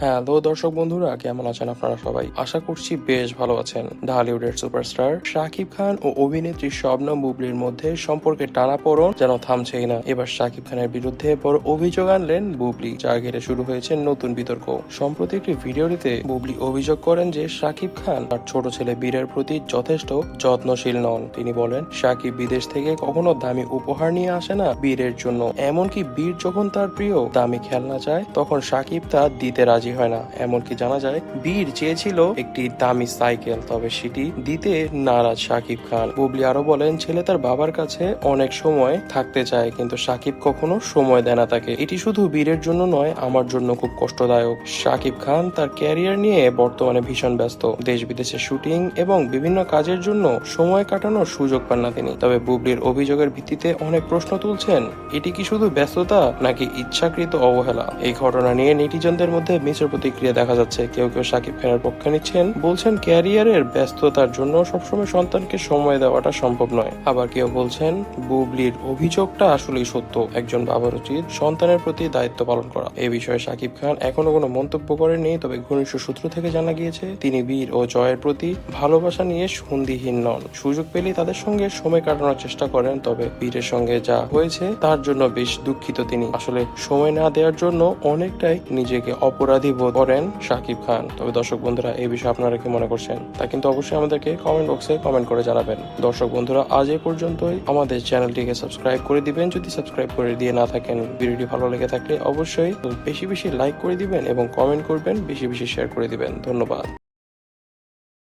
Hello দর্শক বন্ধুরা, কেমন আছেন আপনারা সবাই? আশা করছি বেশ ভালো আছেন। ঢালিউডের সুপারস্টার শাকিব খান ও অভিনেত্রী শবনম বুবলির মধ্যে সম্পর্কে টানাপোড়েন যেন থামছেই না। এবার শাকিব খানের বিরুদ্ধে বড় অভিযোগ আনলেন বুবলি, যা ঘিরে শুরু হয়েছে নতুন বিতর্ক। সম্প্রতি একটি ভিডিওটিতে বুবলি অভিযোগ করেন যে শাকিব খান তার ছোট ছেলে বীরের প্রতি যথেষ্ট যত্নশীল নন। তিনি বলেন, শাকিব বিদেশ থেকে কখনো দামি উপহার নিয়ে আসে না বীরের জন্য, এমনকি বীর যখন তার প্রিয় দামি খেলনা চায় তখন শাকিব তা দিতে রাজি হয় না। এমনকি জানা যায় বীর চেয়েছিল একটি দামি সাইকেল, তবে সেটি দিতে নারাজ শাকিব খান। বুবলি আরো বলেন, ছেলে তার বাবার কাছে অনেক সময় থাকতে চায়, কিন্তু শাকিব কখনো সময় দেয় না তাকে। এটি শুধু বীরের জন্য নয়, আমার জন্য খুব কষ্টদায়ক। শাকিব খান তার ক্যারিয়ার নিয়ে বর্তমানে ভীষণ ব্যস্ত। দেশ বিদেশে শুটিং এবং বিভিন্ন কাজের জন্য সময় কাটানোর সুযোগ পান না তিনি। তবে বুবলির অভিযোগের ভিত্তিতে অনেক প্রশ্ন তুলছেন, এটি কি শুধু ব্যস্ততা নাকি ইচ্ছাকৃত অবহেলা? এই ঘটনা নিয়ে নেটিজনদের মধ্যে মিশ্র প্রতিক্রিয়া দেখা যাচ্ছে। কেউ কেউ শাকিব খানের পক্ষে নিচ্ছেন, বলছেন ক্যারিয়ারের ব্যস্ততার জন্য সবসময় সন্তানকে সময় দেওয়াটা সম্ভব নয়। আবার কেউ বলছেন বুবলির অভিযোগটা আসলেই সত্য, একজন বাবার উচিত সন্তানের প্রতি দায়িত্ব পালন করা। এই বিষয়ে শাকিব খান এখনো কোনো মন্তব্য করেননি, তবে ঘনিষ্ঠ সূত্র থেকে জানা গিয়েছে তিনি বীর ও জয়ের প্রতি ভালোবাসা নিয়ে সন্দিহীন নন। সুযোগ পেলেই তাদের সঙ্গে সময় কাটানোর চেষ্টা করেন, তবে বীরের সঙ্গে যা হয়েছে তার জন্য বেশ দুঃখিত তিনি। আসলে সময় না দেওয়ার জন্য অনেকটাই নিজেকে অপরাধী বোধ করেন শাকিব খান। তবে দর্শক বন্ধুরা, এই বিষয়ে আপনারা কি মনে করছেন তা কিন্তু অবশ্যই আমাদেরকে কমেন্ট বক্সে কমেন্ট করে জানাবেন। দর্শক বন্ধুরা, আজ এই পর্যন্তই। আমাদের চ্যানেলটিকে সাবস্ক্রাইব করে দিবেন যদি সাবস্ক্রাইব করে দিয়ে না থাকেন। ভিডিওটি ভালো লেগে থাকলে অবশ্যই বেশি বেশি লাইক করে দিবেন এবং কমেন্ট করবেন, বেশি বেশি শেয়ার করে দিবেন। ধন্যবাদ।